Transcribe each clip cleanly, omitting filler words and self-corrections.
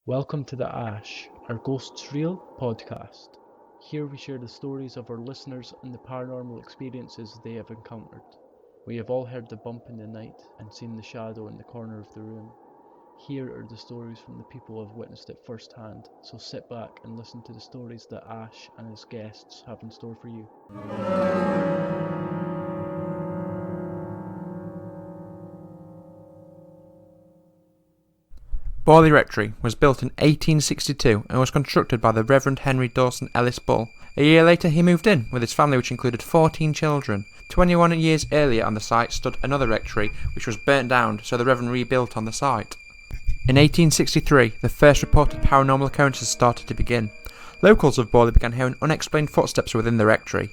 Welcome to the Ash, our Ghosts Real podcast. Here we share the stories of our listeners and the paranormal experiences they have encountered. We have all heard the bump in the night and seen the shadow in the corner of the room. Here are the stories from the people who have witnessed it firsthand, so sit back and listen to the stories that Ash and his guests have in store for you. Borley Rectory was built in 1862 and was constructed by the Reverend Henry Dawson Ellis Bull. A year later he moved in with his family, which included 14 children. 21 years earlier on the site stood another rectory which was burnt down, so the Reverend rebuilt on the site. In 1863 the first reported paranormal occurrences started to begin. Locals of Borley began hearing unexplained footsteps within the rectory.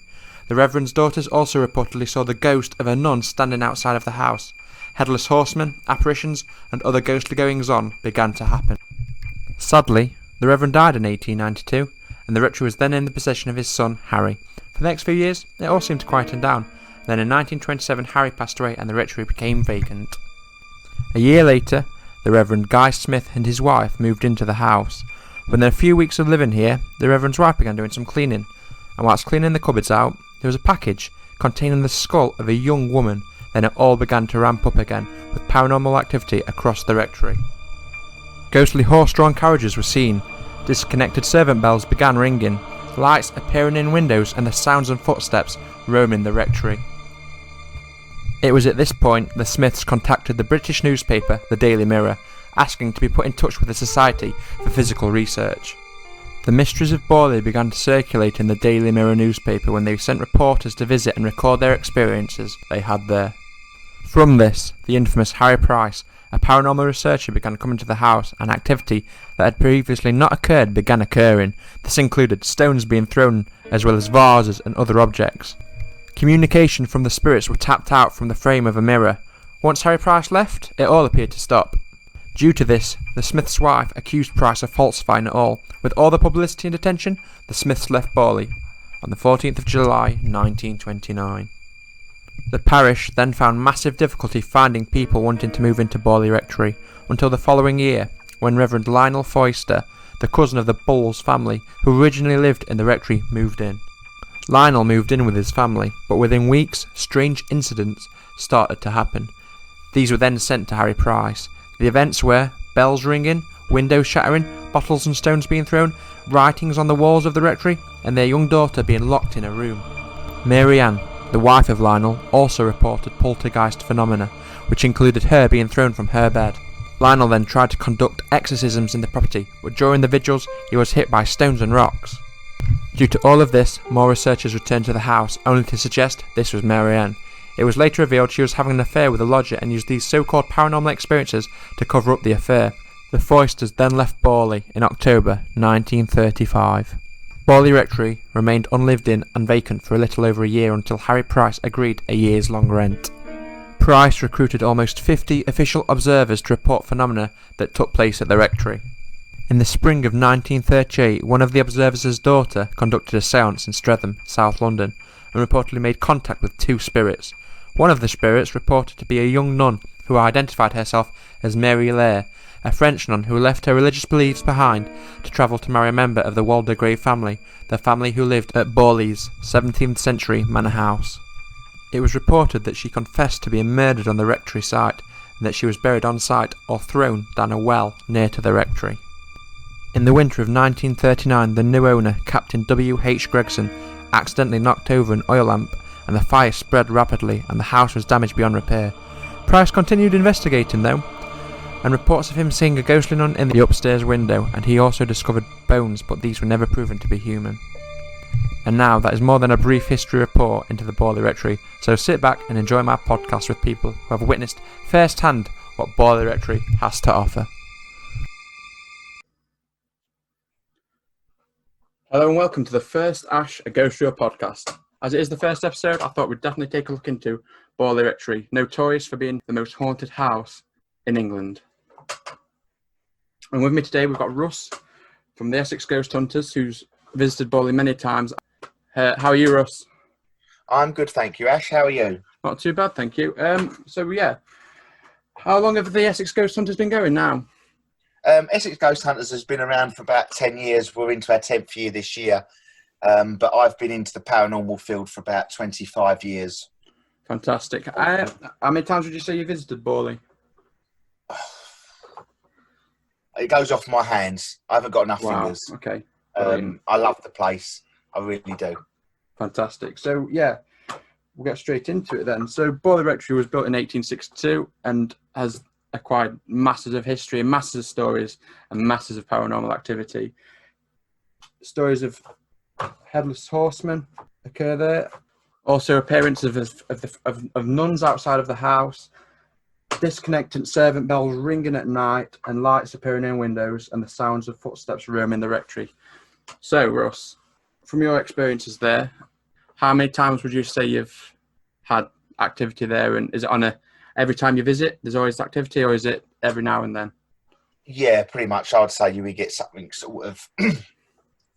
The Reverend's daughters also reportedly saw the ghost of a nun standing outside of the house. Headless horsemen, apparitions, and other ghostly goings-on began to happen. Sadly, the Reverend died in 1892, and the rectory was then in the possession of his son, Harry. For the next few years, it all seemed to quieten down. Then in 1927, Harry passed away and the rectory became vacant. A year later, the Reverend Guy Smith and his wife moved into the house. Within a few weeks of living here, the Reverend's wife began doing some cleaning, and whilst cleaning the cupboards out, there was a package containing the skull of a young woman. Then it all began to ramp up again, with paranormal activity across the rectory. Ghostly horse-drawn carriages were seen, disconnected servant bells began ringing, lights appearing in windows and the sounds and footsteps roaming the rectory. It was at this point the Smiths contacted the British newspaper, the Daily Mirror, asking to be put in touch with the Society for Physical Research. The mysteries of Borley began to circulate in the Daily Mirror newspaper when they sent reporters to visit and record their experiences they had there. From this, the infamous Harry Price, a paranormal researcher, began coming to the house, and activity that had previously not occurred began occurring. This included stones being thrown, as well as vases and other objects. Communication from the spirits were tapped out from the frame of a mirror. Once Harry Price left, it all appeared to stop. Due to this, the Smith's wife accused Price of falsifying it all. With all the publicity and attention, the Smiths left Borley on the 14th of July 1929. The parish then found massive difficulty finding people wanting to move into Borley Rectory until the following year, when Reverend Lionel Foyster, the cousin of the Bulls family who originally lived in the rectory, moved in. Lionel moved in with his family, but within weeks, strange incidents started to happen. These were then sent to Harry Price. The events were bells ringing, windows shattering, bottles and stones being thrown, writings on the walls of the rectory, and their young daughter being locked in a room. Mary Ann, the wife of Lionel, also reported poltergeist phenomena, which included her being thrown from her bed. Lionel then tried to conduct exorcisms in the property, but during the vigils he was hit by stones and rocks. Due to all of this, more researchers returned to the house, only to suggest this was Mary Ann. It was later revealed she was having an affair with a lodger and used these so-called paranormal experiences to cover up the affair. The Foysters then left Borley in October 1935. Borley Rectory remained unlived in and vacant for a little over a year until Harry Price agreed a year's long rent. Price recruited almost 50 official observers to report phenomena that took place at the rectory. In the spring of 1938, one of the observers' daughter conducted a séance in Streatham, South London, and reportedly made contact with two spirits. One of the spirits reported to be a young nun who identified herself as Mary Lair, a French nun who left her religious beliefs behind to travel to marry a member of the Waldegrave family, the family who lived at Borley's 17th century manor house. It was reported that she confessed to being murdered on the rectory site, and that she was buried on site or thrown down a well near to the rectory. In the winter of 1939, the new owner, Captain W.H. Gregson, accidentally knocked over an oil lamp, and the fire spread rapidly and the house was damaged beyond repair. Price continued investigating though, and reports of him seeing a ghostly nun in the upstairs window, and he also discovered bones, but these were never proven to be human. And now that is more than a brief history report into the Borley Rectory, so sit back and enjoy my podcast with people who have witnessed firsthand what Borley Rectory has to offer. Hello and welcome to the first Ash, a Ghost Real podcast. As it is the first episode, I thought we'd definitely take a look into Borley Rectory, notorious for being the most haunted house in England. And with me today we've got Russ from the Essex Ghost Hunters, who's visited Borley many times. How are you, Russ? I'm good, thank you. Ash, how are you? Not too bad, thank you. How long have the Essex Ghost Hunters been going now? Essex Ghost Hunters has been around for about 10 years. We're into our 10th year this year. But I've been into the paranormal field for about 25 years. Fantastic. How many times would you say you visited Borley? It goes off my hands. I haven't got enough Wow. fingers. Okay. I love the place. I really do. Fantastic. So, yeah, we'll get straight into it then. So, Borley Rectory was built in 1862 and has acquired masses of history and masses of stories and masses of paranormal activity. Stories of headless horsemen occur there. Also, appearances of nuns outside of the house, disconnected servant bells ringing at night, and lights appearing in windows, and the sounds of footsteps roaming the rectory. So, Russ, from your experiences there, how many times would you say you've had activity there? And is it on every time you visit, there's always activity, or is it every now and then? Yeah, pretty much. I would say we get something sort of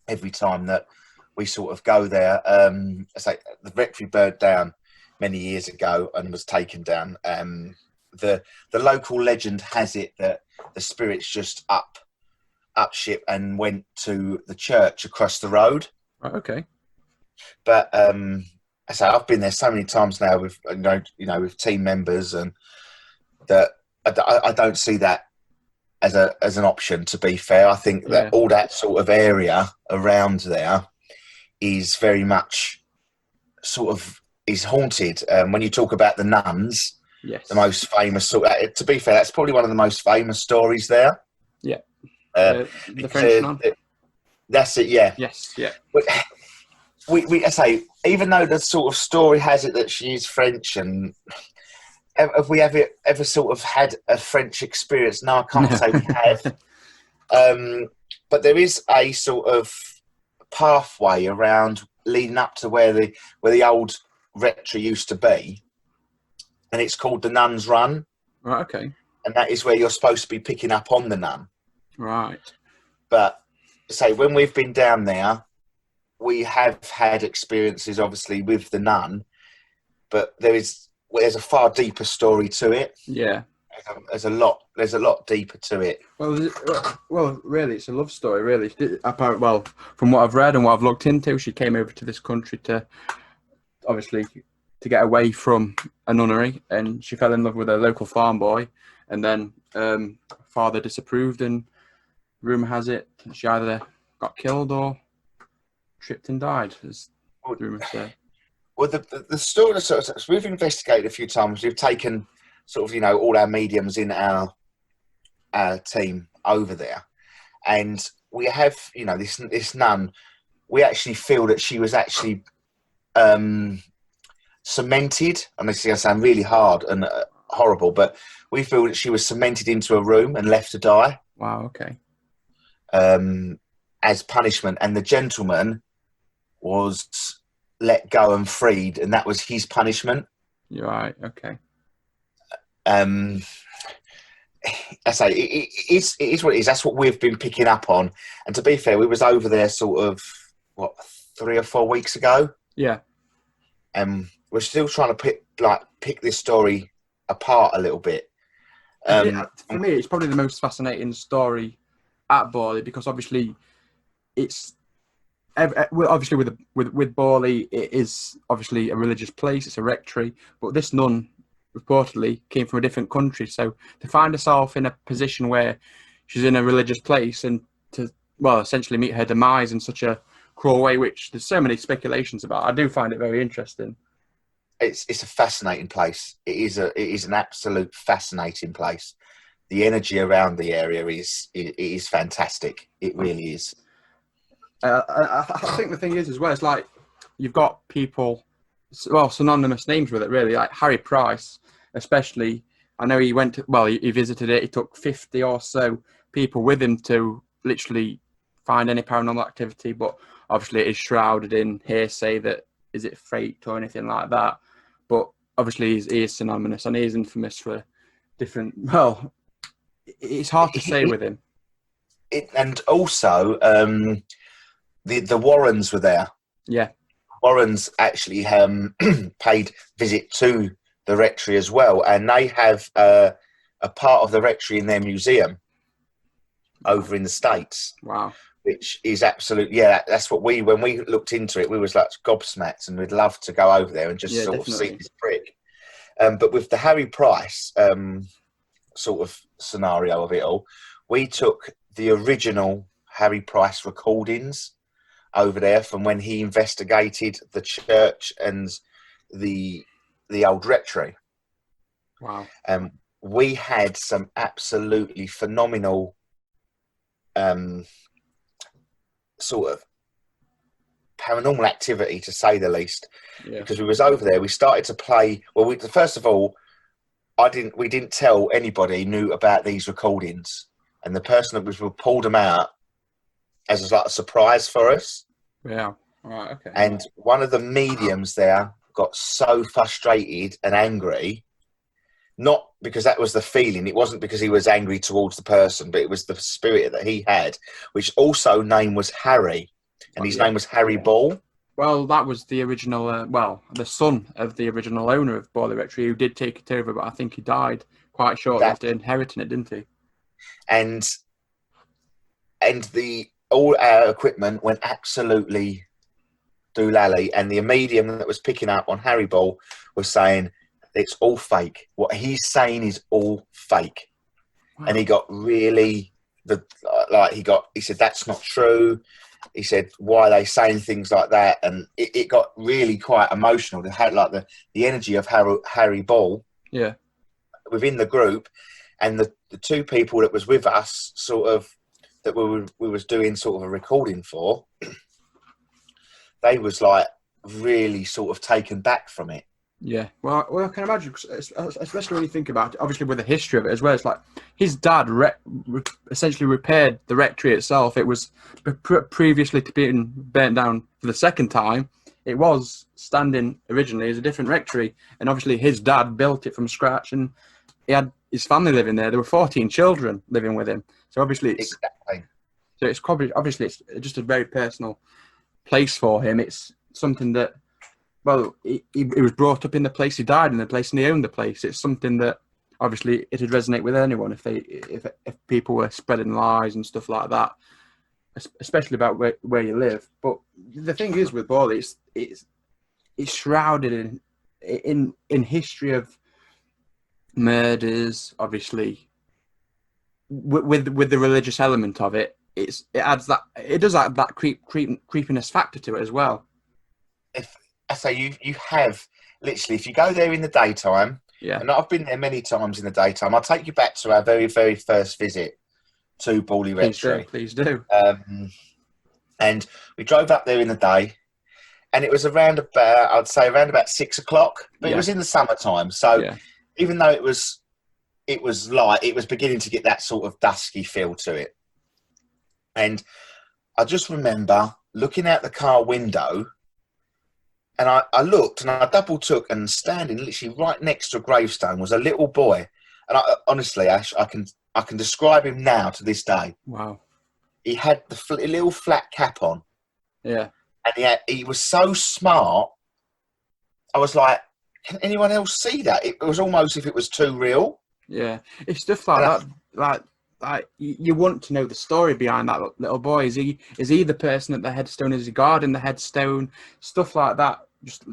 every time that we sort of go there. I say the rectory burned down many years ago and was taken down. The local legend has it that the spirits just up ship and went to the church across the road. Right, okay. But I say I've been there so many times now with with team members, and that I don't see that as an option. To be fair, I think that all that sort of area around there is very much sort of is haunted. When you talk about the nuns, yes, the most famous to be fair, that's probably one of the most famous stories there. Yeah, the French nun. That's it. Yeah. Yes. Yeah. But I say, even though the sort of story has it that she's French, and have we ever sort of had a French experience? No, I can't say we have. But there is a sort of pathway around leading up to where the old rectory used to be, and it's called the Nun's Run. Right. Okay. And that is where you're supposed to be picking up on the nun. Right. But say when we've been down there, we have had experiences, obviously, with the nun, but there's a far deeper story to it. Yeah. There's a lot deeper to it. Well, really, it's a love story, really. Well, from what I've read and what I've looked into, she came over to this country to get away from a nunnery, and she fell in love with a local farm boy, and then father disapproved, and rumour has it she either got killed or tripped and died, as rumour said. Well, the story, so we've investigated a few times. We've taken sort of, all our mediums in our team over there, and we have, this nun. We actually feel that she was actually cemented, and this is going to sound really hard and horrible, but we feel that she was cemented into a room and left to die. Wow. Okay. As punishment, and the gentleman was let go and freed, and that was his punishment. You're right. Okay. I say it is what it is. That's what we've been picking up on. And to be fair, we was over there sort of 3 or 4 weeks ago. Yeah. We're still trying to pick this story apart a little bit. For me, it's probably the most fascinating story at Borley, because obviously it's obviously with Borley, it is obviously a religious place. It's a rectory, but this nun reportedly came from a different country. So to find herself in a position where she's in a religious place and to essentially meet her demise in such a cruel way, which there's so many speculations about, I do find it very interesting. It's a fascinating place. It is an absolute fascinating place. The energy around the area is fantastic. It really is. I think the thing is as well, it's like you've got people, synonymous names with it, really, like Harry Price, especially. I know he visited it. He took 50 or so people with him to literally find any paranormal activity, but obviously it is shrouded in hearsay that is it fate or anything like that. But obviously he is synonymous, and he is infamous for different. Well, it's hard to say with him. And also, the Warrens were there. Yeah, Warrens actually paid visit to the rectory as well, and they have a part of the rectory in their museum. over in the States. Wow. Which is absolutely, that's what when we looked into it, we was like gobsmacked, and we'd love to go over there and just sort of see this brick. But with the Harry Price sort of scenario of it all, we took the original Harry Price recordings over there from when he investigated the church and the old rectory. Wow. We had some absolutely phenomenal sort of paranormal activity, to say the least, because we was over there. We started to play. Well, first of all, we didn't tell anybody knew about these recordings, and the person that was pulled them out as like a surprise for us. Yeah. Right. Okay. And one of the mediums there got so frustrated and angry, not because that was the feeling. It wasn't because he was angry towards the person, but it was the spirit that he had, which also name was Harry, and his name was Harry Ball. Well, that was the original, the son of the original owner of Borley Rectory, who did take it over, but I think he died quite shortly after inheriting it, didn't he? And all our equipment went absolutely doolally, and the medium that was picking up on Harry Ball was saying, it's all fake. What he's saying is all fake. Wow. And he got really he said, that's not true. He said, why are they saying things like that? And it got really quite emotional. They had like the energy of Harry Ball within the group, and the two people that was with us sort of that we was doing sort of a recording for, they was like really sort of taken back from it. Yeah, well, I can imagine, especially when you think about it, obviously with the history of it as well. It's like his dad essentially repaired the rectory itself. It was previously to being burnt down for the second time. It was standing originally as a different rectory, and obviously his dad built it from scratch, and he had his family living there. There were 14 children living with him. So obviously it's just a very personal place for him. It's something that, well, he was brought up in the place, he died in the place, and he owned the place. It's something that obviously it'd resonate with anyone if people were spreading lies and stuff like that, especially about where you live. But the thing is with Borley, it's shrouded in history of murders, obviously, with the religious element of it. It does add that creepiness factor to it as well. If I say you have literally, if you go there in the daytime, and I've been there many times in the daytime. I'll take you back to our very, very first visit to Borley Rectory. Please do. And we drove up there in the day, and it was around about 6 o'clock, but it was in the summertime. So even though it was light, it was beginning to get that sort of dusky feel to it. And I just remember looking out the car window, and I looked and I double took, and standing literally right next to a gravestone was a little boy. And honestly, Ash, I can describe him now to this day. Wow. He had the little flat cap on. Yeah. And he was so smart. I was like, can anyone else see that? It was almost if it was too real. Yeah. It's stuff like that. Like you want to know the story behind that little boy. Is he the person at the headstone? Is he guarding the headstone? Stuff like that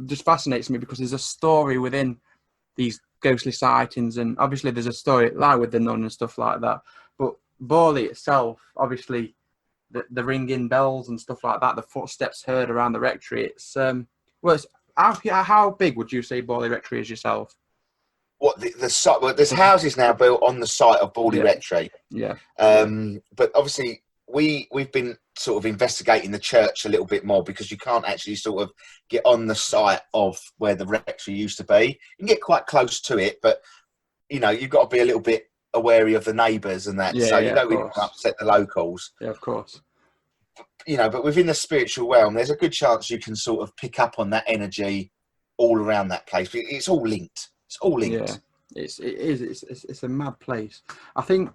just fascinates me, because there's a story within these ghostly sightings, and obviously there's a story like with the nun and stuff like that. But Borley itself, obviously, the ringing bells and stuff like that, the footsteps heard around the rectory. It's how big would you say Borley Rectory is yourself? What there's houses now built on the site of Borley Rectory. Yeah. But obviously we've been sort of investigating the church a little bit more, because you can't actually sort of get on the site of where the rectory used to be. You can get quite close to it, but you've got to be a little bit wary of the neighbours and that. So you don't really want to upset the locals. Yeah, of course. But within the spiritual realm, there's a good chance you can sort of pick up on that energy all around that place. It's all linked. It's all linked. Yeah, it's a mad place. I think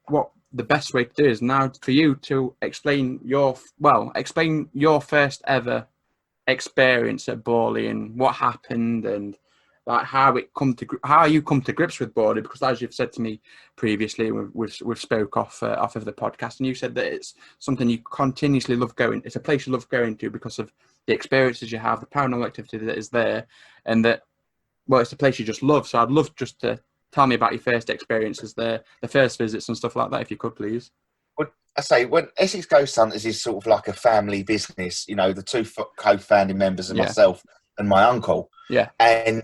what the best way to do is now for you to explain your first ever experience at Borley and what happened, and like how you come to grips with Borley, because as you've said to me previously, we've spoke off of the podcast, and you said that it's something you continuously love going. It's a place you love going to because of the experiences you have, the paranormal activity that is there, and that, well, it's a place you just love. So I'd love just to tell me about your first experiences there, the first visits and stuff like that, if you could, please. Well, I say, when Essex Ghost Hunters is sort of like a family business, you know, the two co-founding members and myself and my uncle. Yeah. And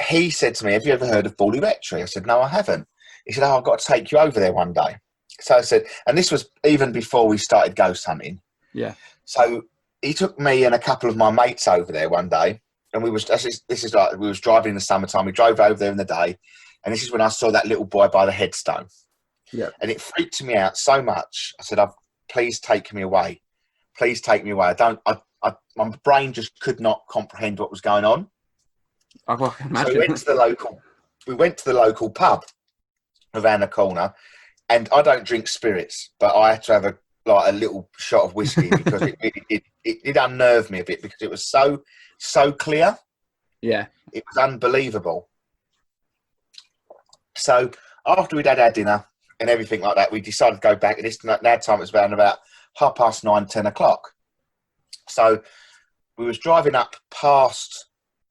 he said to me, have you ever heard of Borley Rectory? I said, no, I haven't. He said, oh, I've got to take you over there one day. So I said, and this was even before we started ghost hunting. Yeah. So he took me and a couple of my mates over there one day, and we was driving in the summertime. We drove over there in the day, and this is when I saw that little boy by the headstone. Yeah. And it freaked me out so much. I said, please take me away. Please take me away. My brain just could not comprehend what was going on. So we went to the local pub around the corner, and I don't drink spirits, but I had to have a little shot of whiskey because it unnerved me a bit because it was so clear. Yeah. It was unbelievable. So after we'd had our dinner and everything like that, we decided to go back, and now time it was around about 9:30, 10 o'clock. So we was driving up past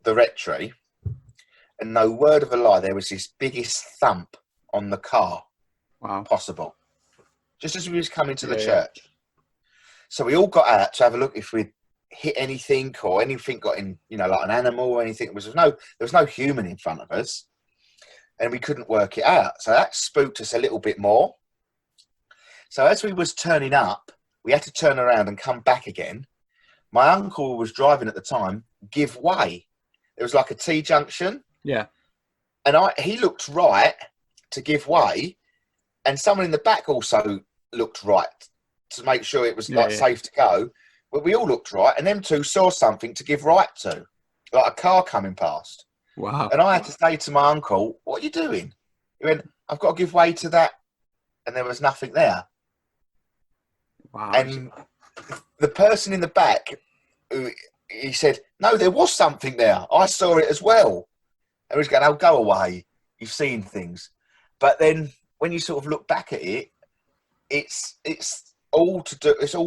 the rectory, and no word of a lie, there was this biggest thump on the car possible, just as we was coming to the church. So we all got out to have a look if we'd hit anything or anything got in, like an animal or anything. There was no human in front of us, and we couldn't work it out. So that spooked us a little bit more. So as we was turning up, we had to turn around and come back again. My uncle, who was driving at the time, give way. There was like a T-junction. Yeah. And he looked right to give way, and someone in the back also looked right to make sure it was safe to go. But we all looked right, and them two saw something to give right to, like a car coming past. Wow. And I had to say to my uncle, what are you doing? He went, I've got to give way to that. And there was nothing there. Wow. And the person in the back, he said, no, there was something there. I saw it as well. And he was going, oh, go away. You've seen things. But then when you sort of look back at it, it's all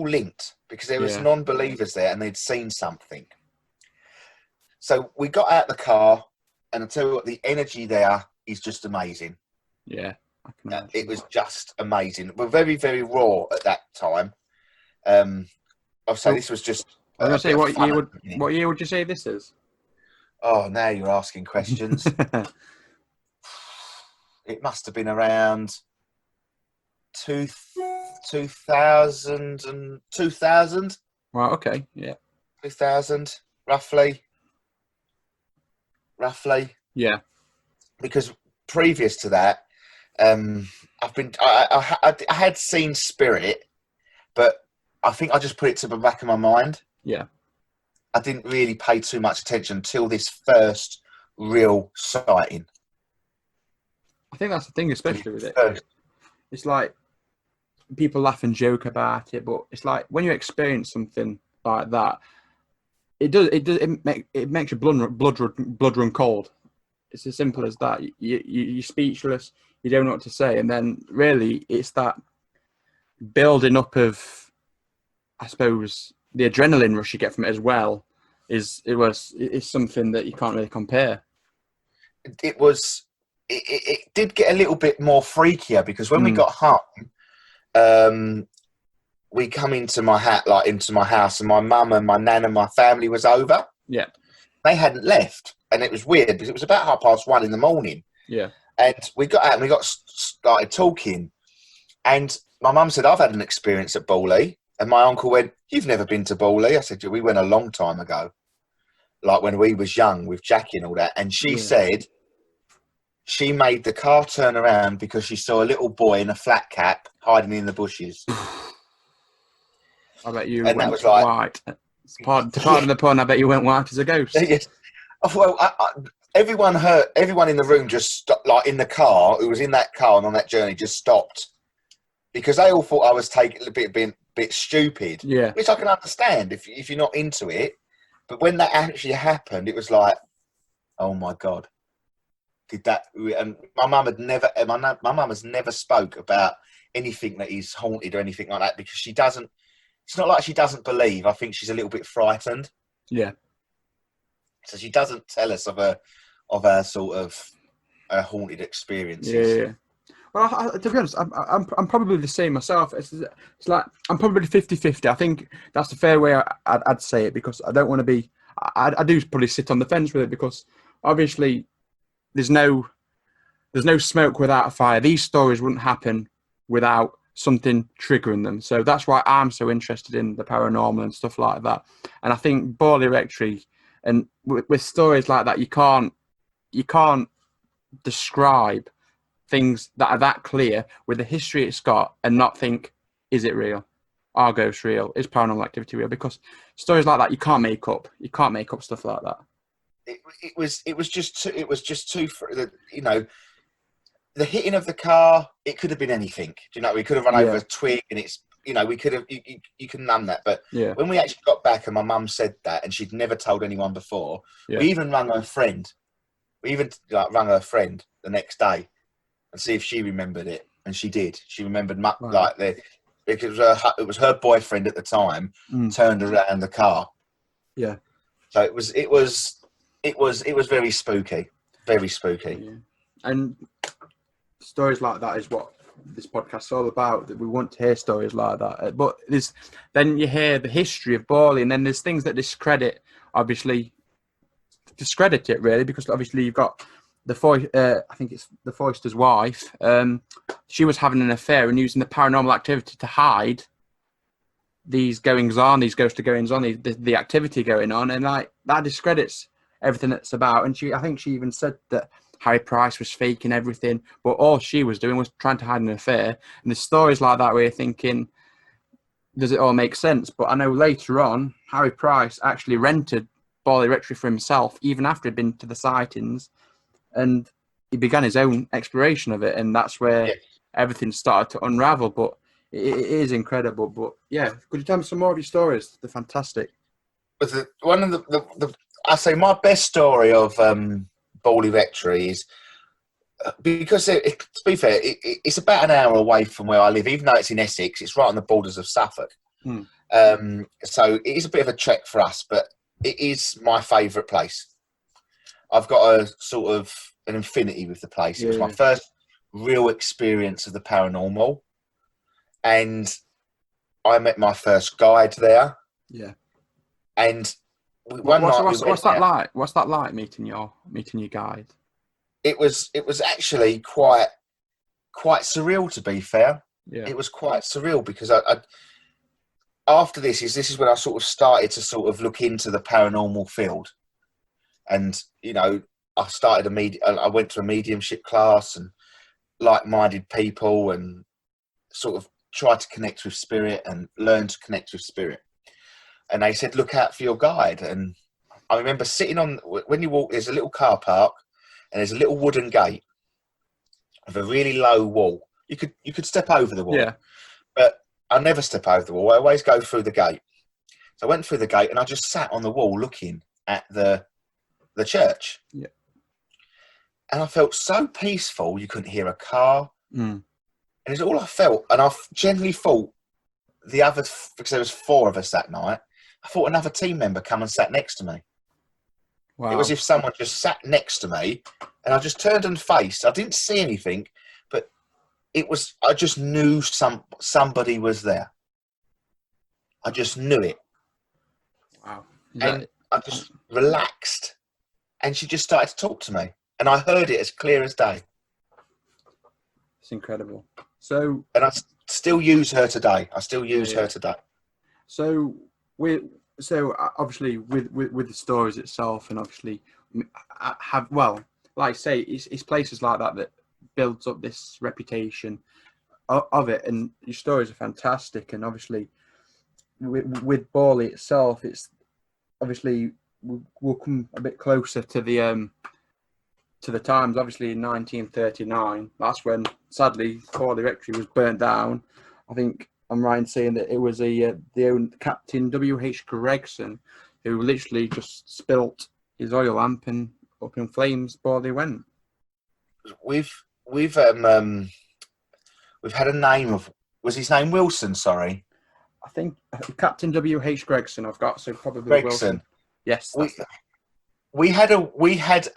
linked, because there was non-believers there and they'd seen something. So we got out the car, and I tell you what, the energy there is just amazing. Yeah. It was just amazing. We're very, very raw at that time. I'll say this was just... I was going to say, what year would you say this is? Oh, now you're asking questions. It must have been around 2000. Right, okay, yeah. 2000, roughly. Yeah. Because previous to that, I had seen spirit, but I think I just put it to the back of my mind. Yeah. I didn't really pay too much attention until this first real sighting. I think that's the thing, especially with it. It's like people laugh and joke about it, but it's like when you experience something like that, it makes your blood run cold. It's as simple as that. You're speechless. You don't know what to say, and then really it's that building up of, I suppose, the adrenaline rush you get from it as well. Is something that you can't really compare. It did get a little bit more freakier, because when we got home, we come into my house, and my mum and my nan and my family was over. Yeah. They hadn't left, and it was weird because it was about 1:30 in the morning. Yeah. And we got out and we got started talking, and my mum said, I've had an experience at Borley, and my uncle went, you've never been to Borley? I said, we went a long time ago, like when we was young with Jackie and all that. And she said she made the car turn around because she saw a little boy in a flat cap hiding in the bushes. I bet you and went that was like, white. Pardon the pun, I bet you went white as a ghost. Yes. Well, everyone in the room just stopped, like in the car, who was in that car and on that journey, just stopped, because they all thought I was being a bit stupid. Yeah. Which I can understand if you're not into it. But when that actually happened, it was like, oh my God. did that. And my mum has never spoke about anything that is haunted or anything like that, because she doesn't. It's not like she doesn't believe. I think she's a little bit frightened. Yeah. So she doesn't tell us of her sort of haunted experiences. Yeah. Well, to be honest, I'm probably the same myself. It's like I'm probably 50-50. I think that's the fair way I'd say it, because I don't want to be. I do probably sit on the fence with it, because obviously there's no smoke without a fire. These stories wouldn't happen without something triggering them. So that's why I'm so interested in the paranormal and stuff like that. And I think Borley Rectory, and with stories like that, you can't describe things that are that clear with the history it's got and not think, is it real? Are ghosts real? Is paranormal activity real? Because stories like that you can't make up. You can't make up stuff like that. It was just too, you know, the hitting of the car. It could have been anything. You know, we could have run over a twig, and it's, you know, we could have. You can none that. But when we actually got back, and my mum said that, and she'd never told anyone before. We even rang her friend. We even rang her friend the next day and see if she remembered it, and she did. She remembered because it was her boyfriend at the time turned around the car. Yeah. So it was very spooky, very spooky. Yeah. And stories like that is what this podcast is all about. That we want to hear stories like that. But then you hear the history of Borley, and then there's things that discredit it really, because obviously you've got I think it's the Foyster's wife. She was having an affair and using the paranormal activity to hide these goings on, these ghostly goings on, the activity going on, and like that discredits everything that's about. And I think she even said that Harry Price was faking everything, but all she was doing was trying to hide an affair. And there's stories like that where you're thinking, does it all make sense? But I know later on, Harry Price actually rented Borley Rectory for himself, even after he'd been to the sightings, and he began his own exploration of it, and that's where everything started to unravel. But it is incredible. But yeah, could you tell me some more of your stories? They're fantastic. One of I say my best story of Borley Rectory is because to be fair, it's about an hour away from where I live. Even though it's in Essex, it's right on the borders of Suffolk. So it is a bit of a trek for us, but it is my favourite place. I've got a sort of an infinity with the place. It was my first real experience of the paranormal, and I met my first guide there. Yeah. And what's that like? What's that like meeting your guide? It was actually quite surreal, to be fair. Yeah. It was quite surreal because I after this is when I sort of started to sort of look into the paranormal field. And, you know, I went to a mediumship class and like-minded people, and sort of tried to connect with spirit and learn to connect with spirit. And they said, look out for your guide. And I remember sitting when you walk, there's a little car park and there's a little wooden gate with a really low wall. You could step over the wall. Yeah. But I never step over the wall. I always go through the gate. So I went through the gate and I just sat on the wall looking at the church. Yeah. And I felt so peaceful. You couldn't hear a car. And it's all I felt. And I generally thought because there was 4 of us that night, I thought another team member come and sat next to me. Wow. It was as if someone just sat next to me, and I just turned and faced. I didn't see anything, but I just knew somebody was there. I just knew it. Wow. And I just relaxed. And she just started to talk to me. And I heard it as clear as day. It's incredible. And I still use her today. Her today. So obviously with the stories itself, and obviously like I say, it's places like that builds up this reputation of it. And your stories are fantastic. And obviously with Borley itself, it's obviously we'll come a bit closer to the times. Obviously in 1939, that's when sadly Borley Rectory was burnt down. I think I'm right in saying that it was the own Captain W.H. Gregson who literally just spilt his oil lamp, and up in flames Borley went. we've had a name of, was his name Wilson? Sorry, I think Captain W.H. Gregson I've got, so probably Gregson. Wilson. Yes, that's We had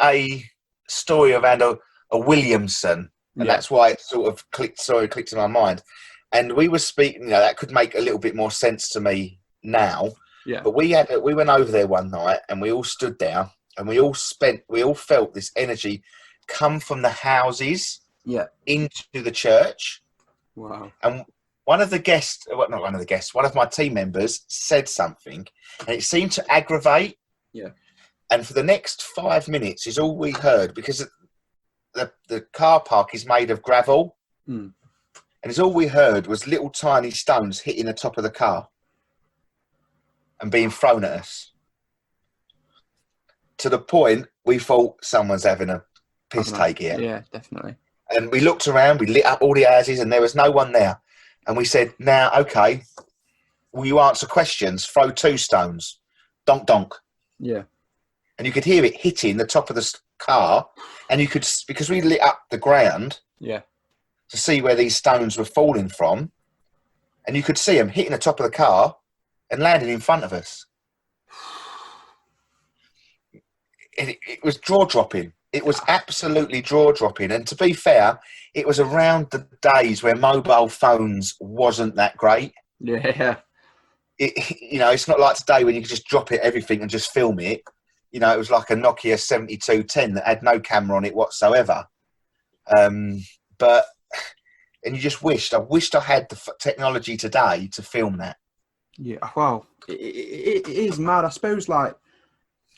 a story around a Williamson, and that's why it sort of clicked in my mind. And we were speaking, that could make a little bit more sense to me now. Yeah. But we went over there one night, and we all stood there, and we all felt this energy come from the houses into the church. Wow. And one of my team members said something, and it seemed to aggravate. Yeah. And for the next 5 minutes is all we heard, because the car park is made of gravel. Mm. And it's all we heard was little tiny stones hitting the top of the car and being thrown at us. To the point we thought someone's having a piss take here. Yeah, definitely. And we looked around, we lit up all the houses, and there was no one there. And we said, now, okay, will you answer questions? Throw 2 stones. Donk, donk. Yeah. And you could hear it hitting the top of the car, and you could, because we lit up the ground to see where these stones were falling from, and you could see them hitting the top of the car and landing in front of us. It was jaw-dropping. It was absolutely jaw-dropping. And to be fair, it was around the days where mobile phones wasn't that great. Yeah. It's not like today when you can just drop it, everything, and just film it. It was like a Nokia 7210 that had no camera on it whatsoever. And you just wished I had the technology today to film that. Yeah, well, it is mad. I suppose, like,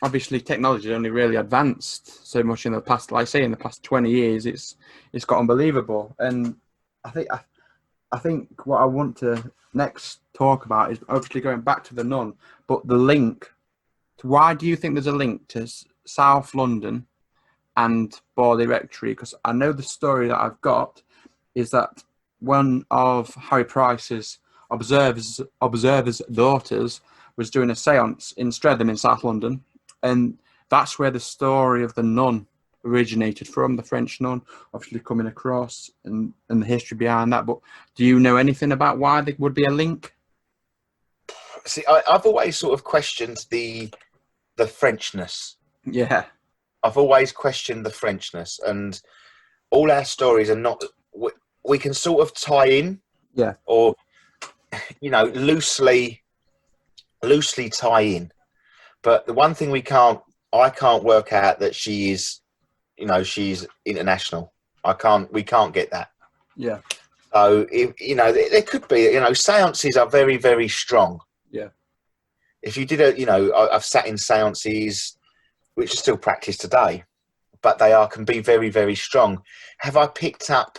obviously technology has only really advanced so much in the past, like I say, in the past 20 years, it's got unbelievable. And I think what I want to next talk about is obviously going back to the nun, but the link. Why do you think there's a link to South London and Borley Rectory? Because I know the story that I've got is that one of Harry Price's observer's daughters was doing a seance in Streatham in South London, and that's where the story of the nun originated from, the French nun, obviously coming across, and the history behind that. But do you know anything about why there would be a link? See, I've always sort of questioned the Frenchness. Yeah. I've always questioned the Frenchness, and all our stories are not. We can sort of tie in, or loosely tie in. But the one thing I can't work out that she is, she's international. We can't get that. Yeah. So there could be, seances are very, very strong. Yeah. If you did I've sat in seances, which are still practiced today, but can be very, very strong. Have I picked up,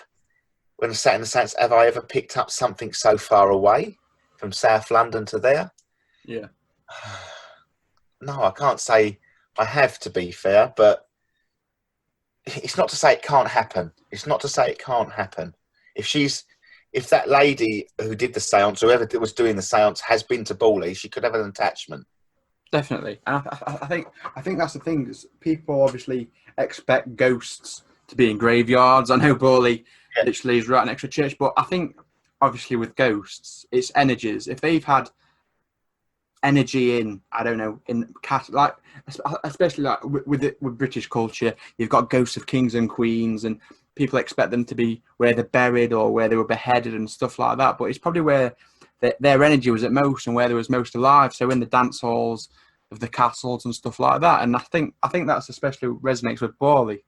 when I sat in the seance, have I ever picked up something so far away from South London to there? Yeah. No, I can't say I have, to be fair, but it's not to say it can't happen. It's not to say it can't happen. If that lady who did the seance, whoever was doing the seance, has been to Borley, she could have an attachment. Definitely. And I think that's the thing, is people obviously expect ghosts to be in graveyards. I know Borley literally is right next to a church, but I think obviously with ghosts, it's energies. If they've had energy in, I don't know, in like, especially like with British culture, you've got ghosts of kings and queens, and people expect them to be where they're buried or where they were beheaded and stuff like that. But it's probably where their energy was at most and where they was most alive. So in the dance halls of the castles and stuff like that. And I think that's especially resonates with Borley,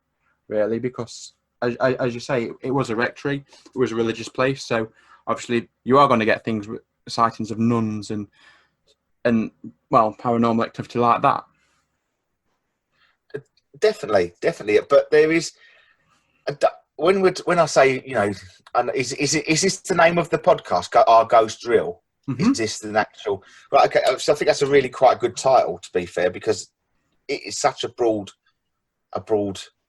really, because as you say, it was a rectory, it was a religious place. So obviously you are going to get sightings of nuns and paranormal activity like that. Definitely. But there is, when I say, is this the name of the podcast? Our Ghost Drill? Mm-hmm. Is this the actual? Right. Okay. So I think that's a really quite good title, to be fair, because it is such a broad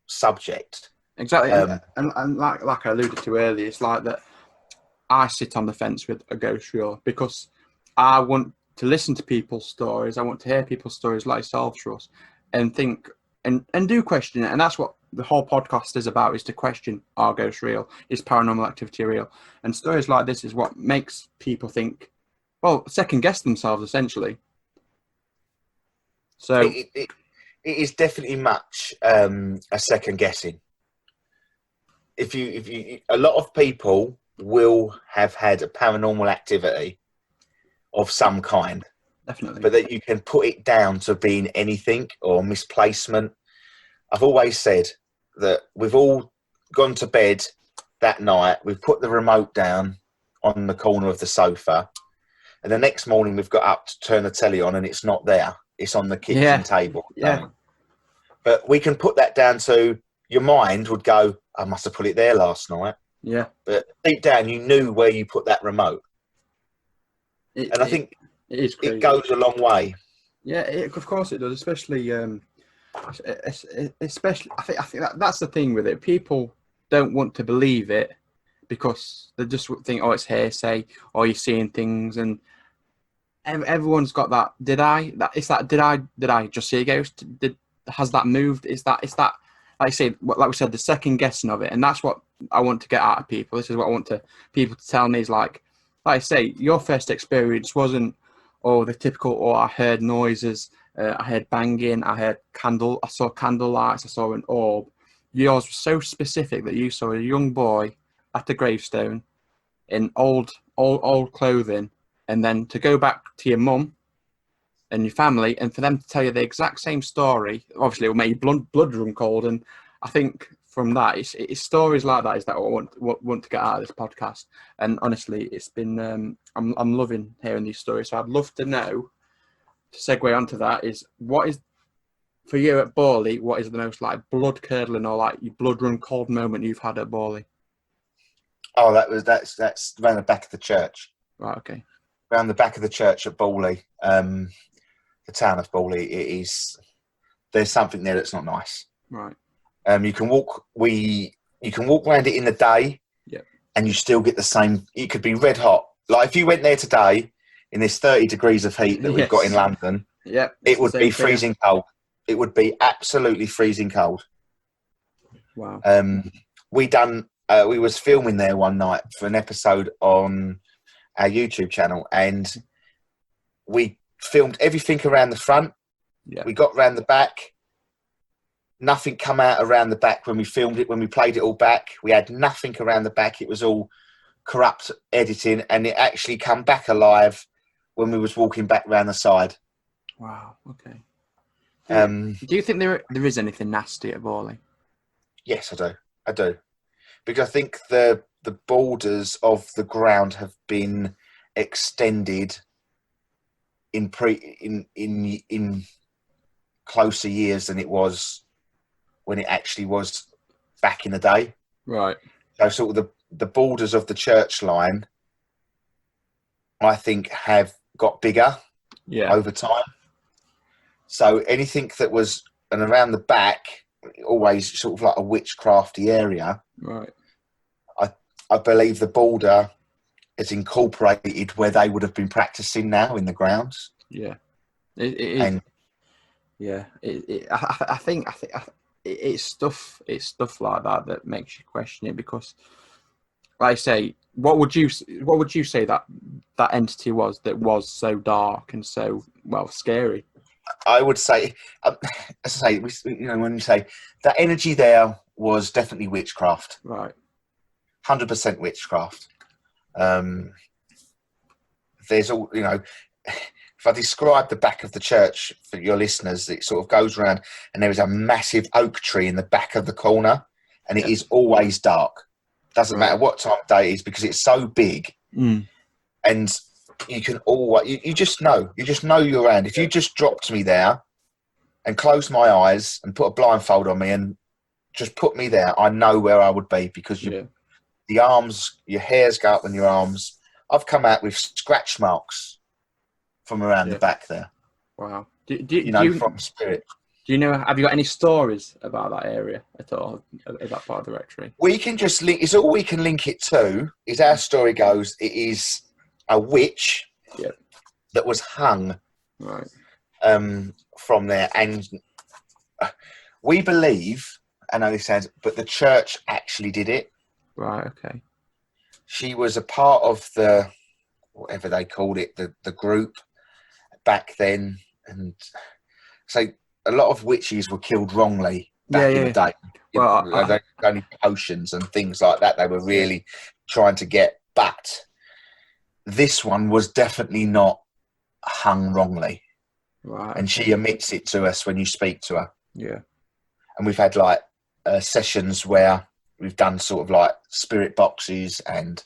subject. Exactly. And like I alluded to earlier, it's like that. I sit on the fence with a ghost reel because I want to listen to people's stories. I want to hear people's stories like yourself, Russ, and think and do question it. And that's what the whole podcast is about, is to question, are ghosts real? Is paranormal activity real? And stories like this is what makes people think, well, second guess themselves, essentially. So It is definitely much a second guessing. If you, a lot of people will have had a paranormal activity of some kind, definitely. but that you can put it down to being anything or misplacement. I've always said that we've all gone to bed that night, we've put the remote down on the corner of the sofa, and the next morning we've got up to turn the telly on and it's not there. It's on the kitchen table. Yeah. But we can put that down to, your mind would go, I must have put it there last night. Yeah. But deep down, you knew where you put that remote. I think it is crazy. It goes a long way. Yeah, of course it does, especially I think that's the thing with it. People don't want to believe it because they just think, oh, it's hearsay, or you're seeing things, and everyone's got that. Did I just see a ghost? Has that moved? It's that like I say, like we said, the second guessing of it, and that's what I want to get out of people. This is what I want people to tell me is like I say, your first experience wasn't, oh, the typical, oh, I heard noises, I heard banging, I saw candle lights, I saw an orb. Yours was so specific that you saw a young boy at the gravestone in old clothing, and then to go back to your mum and your family, and for them to tell you the exact same story, obviously it will make your blood run cold. And I think from that, it's stories like that is that I want to get out of this podcast. And honestly, it's been I'm loving hearing these stories. So I'd love to know, to segue onto that, is what is for you at Borley, what is the most like blood curdling or like your blood run cold moment you've had at Borley? Oh, that's around the back of the church. Right, okay. Around the back of the church at Borley, the town of Borley, there's something there that's not nice. Right. You can walk around it in the day, and you still get the same. It could be red hot. Like if you went there today in this 30 degrees of heat that we've got in London, it would be freezing cold. It would be absolutely freezing cold. Wow. We was filming there one night for an episode on our YouTube channel, and we filmed everything around the front. Yeah. We got around the back. Nothing come out around the back when we filmed it. When we played it all back, we had nothing around the back. It was all corrupt editing, and it actually come back alive when we was walking back around the side. Wow. Okay. Do you think there is anything nasty at Borley? Yes, I do, because I think the borders of the ground have been extended in closer years than it was when it actually was back in the day. Right. So sort of the borders of the church line, I think, have got bigger over time. So anything that was and around the back, always sort of like a witchcrafty area. Right. I believe the border is incorporated where they would have been practicing now in the grounds. Yeah. It is. And I think it's stuff like that makes you question it, because, like I say, what would you say that entity was that was so dark and so scary? I would say, as I say, when you say that energy there was definitely witchcraft, right? 100% witchcraft. There's all, if I describe the back of the church for your listeners, it sort of goes around, and there is a massive oak tree in the back of the corner, and it is always dark. Doesn't matter what time of day it is, because it's so big, and you can always you just know you're around. If you just dropped me there and closed my eyes and put a blindfold on me and just put me there, I know where I would be, because the arms, your hairs go up on your arms. I've come out with scratch marks from around the back there. Wow. From spirit. Do you know, have you got any stories about that area at all, that part of the rectory? We can just link, it's all we can link it to, is our story goes, it is a witch that was hung from there. And we believe, I know this sounds, but the church actually did it. Right. Okay. She was a part of the, whatever they called it, the group back then. And so a lot of witches were killed wrongly back in the day. Well, They only potions and things like that they were really trying to get. But this one was definitely not hung wrongly. right. And she admits it to us when you speak to her. Yeah. And we've had like sessions where we've done sort of like spirit boxes and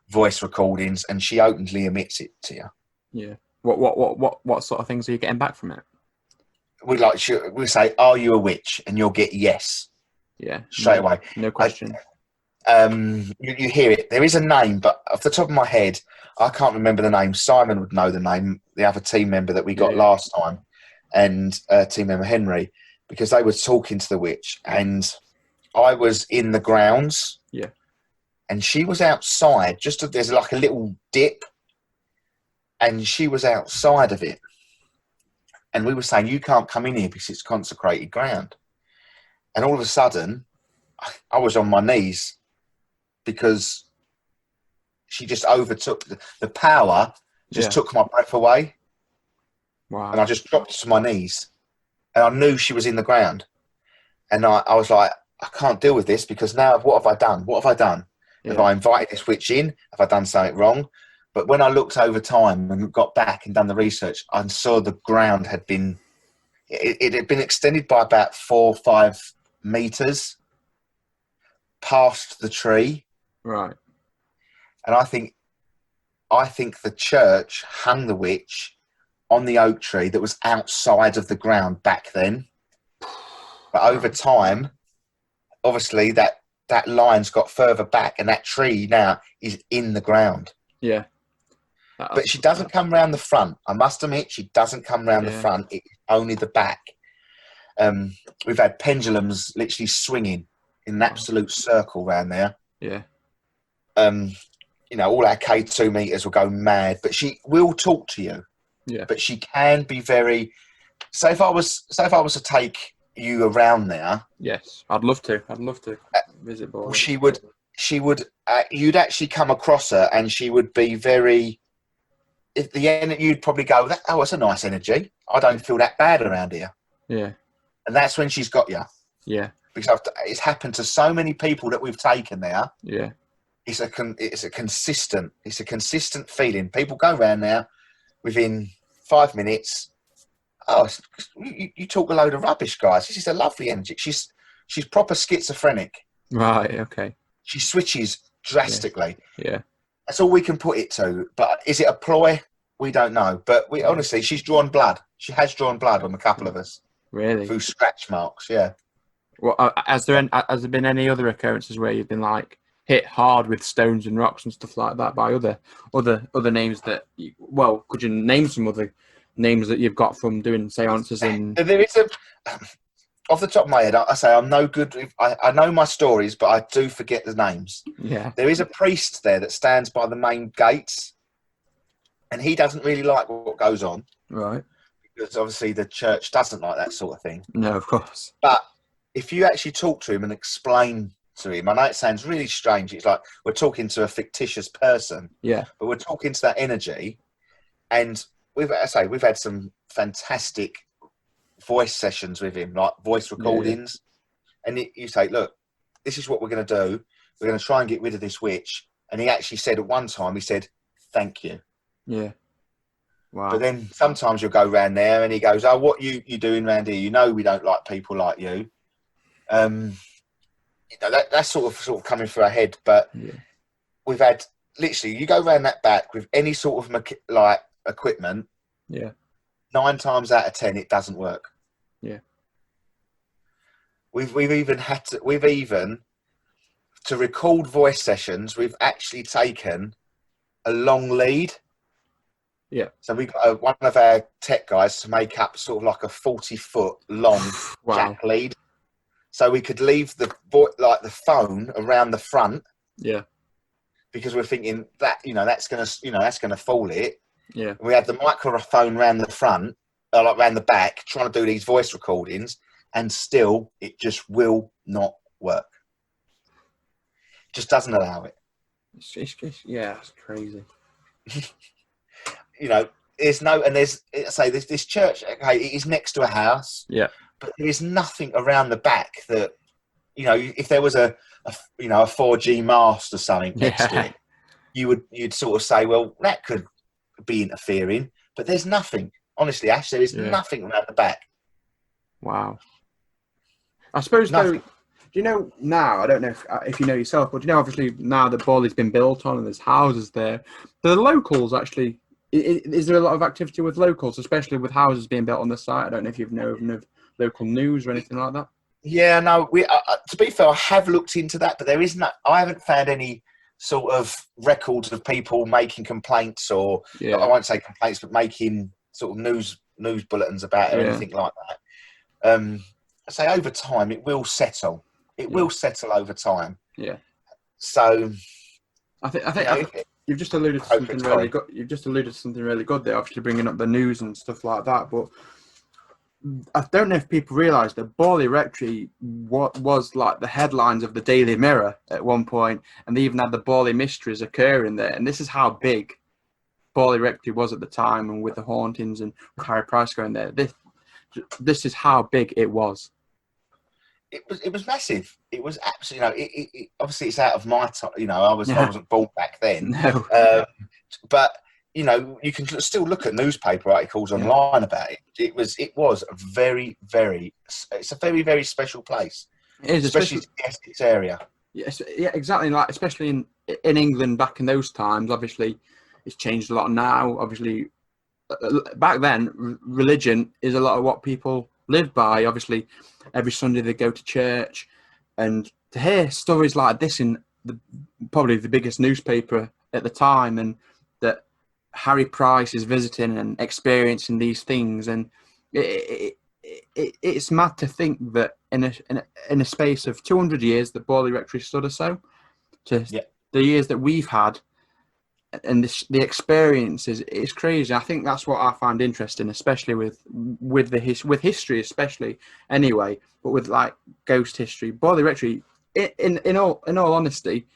voice recordings, and she openly admits it to you. Yeah. What sort of things are you getting back from it? We say, "Are you a witch?" And you'll get yes. Yeah. Straight away. No question. You hear it. There is a name, but off the top of my head, I can't remember the name. Simon would know the name, the other team member that we got last time, and team member Henry, because they were talking to the witch, and I was in the grounds. Yeah. And she was outside. There's like a little dip, and she was outside of it. And we were saying, "You can't come in here because it's consecrated ground." And all of a sudden, I was on my knees because she just overtook the power, took my breath away. Wow. And I just dropped to my knees, and I knew she was in the ground. And I was like, I can't deal with this, because now what have I done? What have I done? Yeah. Have I invited this witch in? Have I done something wrong? But when I looked over time and got back and done the research, I saw the ground had been, it had been extended by about 4 or 5 meters past the tree. Right. And I think the church hung the witch on the oak tree that was outside of the ground back then. But over time, obviously that line's got further back, and that tree now is in the ground. Yeah. But she doesn't come round the front. I must admit, she doesn't come round the front. It's only the back. We've had pendulums literally swinging in an absolute circle round there. Yeah. All our K2 meters will go mad, but she will talk to you. Yeah. But she can be very. Say if I was to take you around there. Yes, I'd love to. Visit Borley. She would. You'd actually come across her, and she would be very. If the end, you'd probably go, "Oh, that's a nice energy. I don't feel that bad around here." Yeah. And that's when she's got you. Yeah. Because it's happened to so many people that we've taken there. Yeah. It's a consistent feeling. People go around there within 5 minutes. Oh, you talk a load of rubbish, guys. This is a lovely energy. She's proper schizophrenic. Right. Okay. She switches drastically. Yeah. That's all we can put it to. But is it a ploy? We don't know. But honestly, she's drawn blood. She has drawn blood on a couple of us. Really? Through scratch marks, yeah. Well, has there been any other occurrences where you've been like hit hard with stones and rocks and stuff like that by other names that? Could you name some other names that you've got from doing seances? And There is off the top of my head, I say I'm no good. I know my stories, but I do forget the names. Yeah. There is a priest there that stands by the main gates, and he doesn't really like what goes on. Right. Because obviously the church doesn't like that sort of thing. No, of course. But if you actually talk to him and explain to him, I know it sounds really strange. It's like we're talking to a fictitious person. Yeah. But we're talking to that energy, and we've had some fantastic voice sessions with him, like voice recordings. Yeah. And you say, "Look, this is what we're going to do. We're going to try and get rid of this witch." And he actually said at one time, he said, "Thank you." Yeah. Wow. But then sometimes you'll go round there and he goes, "Oh, what you doing round here? You know we don't like people like you." That's sort of coming through our head. But we've had literally, you go round that back with any sort of like equipment. Yeah. 9 times out of 10, it doesn't work. Yeah. We've even to record voice sessions, we've actually taken a long lead. Yeah. So we got one of our tech guys to make up sort of like a 40-foot long jack lead, so we could leave the phone around the front. Yeah. Because we're thinking that that's gonna fall it. Yeah. And we had the microphone around the front, like around the back, trying to do these voice recordings, and still it just will not work. Just doesn't allow it. It's crazy. You know, there's no, and there's this church. Okay, it is next to a house. Yeah, but there is nothing around the back that, you know, if there was a 4G mast or something next to it, you'd sort of say, well, that could be interfering. But there's nothing. Honestly, Ash, there is nothing around the back. Wow. I suppose nothing. though. Do you know now? I don't know if you know yourself, but do you know obviously now the Borley's been built on and there's houses there. The locals actually. Is there a lot of activity with locals, especially with houses being built on the site? I don't know if you've known of local news or anything like that. Yeah, no. To be fair, I have looked into that, but there is no. I haven't found any sort of records of people making complaints, or I won't say complaints, but making sort of news bulletins about it or anything like that. I say over time it will settle. It will settle over time. Yeah. So, I think you've just alluded to something really good. You've just alluded to something really good there. Obviously, bringing up the news and stuff like that. But I don't know if people realise that Borley Rectory was like the headlines of the Daily Mirror at one point, and they even had the Borley mysteries occurring there. And this is how big Borley Rectory was at the time, and with the hauntings and Harry Price going there. This is how big it was. It was massive. It was absolutely, it obviously it's out of my time. You know, I wasn't born back then. No. But you know, you can still look at newspaper articles online about it. It was a very, very special place. It is, especially the Essex area. Yes, yeah, exactly. Like especially in England back in those times. Obviously, it's changed a lot now. Obviously, back then, religion is a lot of what people lived by. Obviously, every Sunday they go to church, and to hear stories like this in probably the biggest newspaper at the time, and that Harry Price is visiting and experiencing these things, and it's mad to think that in a space of 200 years that Borley Rectory stood or so, to the years that we've had. And the experiences, it's crazy. I think that's what I find interesting, especially with history, especially anyway. But with like ghost history, Borley Rectory, in all honesty,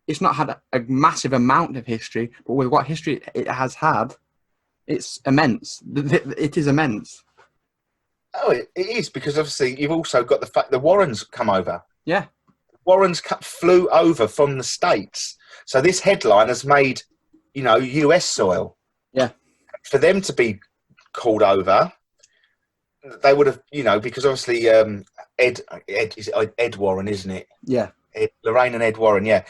it's not had a massive amount of history. But with what history it has had, it's immense. It is immense. Oh, it is, because obviously you've also got the fact the Warrens come over. Yeah, Warrens flew over from the States, so this headline has made, you know, US soil. Yeah. For them to be called over, they would have, you know, because obviously Ed Warren, isn't it? Yeah. Lorraine and Ed Warren, yeah.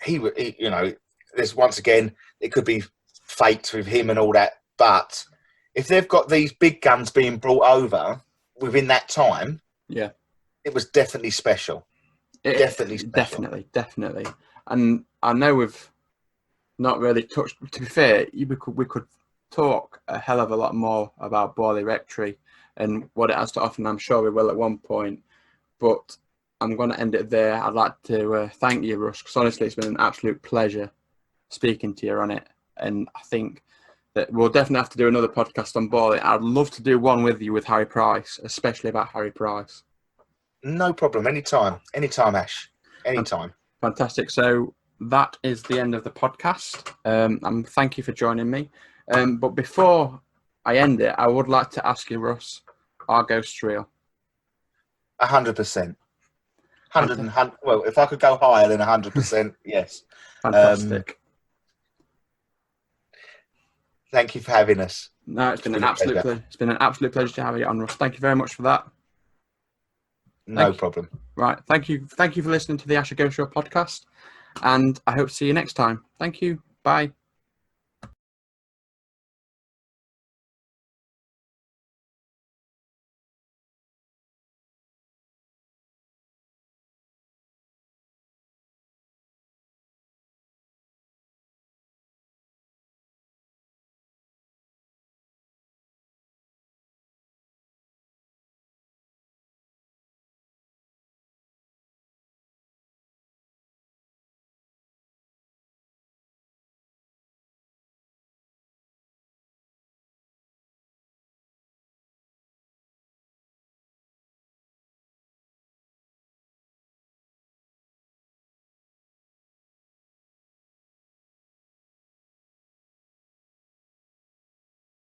He, you know, there's once again, it could be faked with him and all that, but if they've got these big guns being brought over within that time, yeah, it was definitely special. Definitely. And I know we've not really touched. To be fair, we could talk a hell of a lot more about Borley Rectory and what it has to offer, and I'm sure we will at one point. But I'm going to end it there. I'd like to thank you, Russ, because honestly, it's been an absolute pleasure speaking to you on it. And I think that we'll definitely have to do another podcast on Borley. I'd love to do one with you with Harry Price, especially about Harry Price. No problem. Anytime, Ash. Anytime. Fantastic. So that is the end of the podcast. Thank you for joining me. But before I end it, I would like to ask you, Russ, are ghosts real? 100%. 100. Well, if I could go higher than 100%, yes. Fantastic. Thank you for having us. No, it's been an absolute pleasure. It's been an absolute pleasure to have you on, Russ. Thank you very much for that. No problem. Right. Thank you for listening to the Asher Ghost Show podcast, and I hope to see you next time. Thank you. Bye.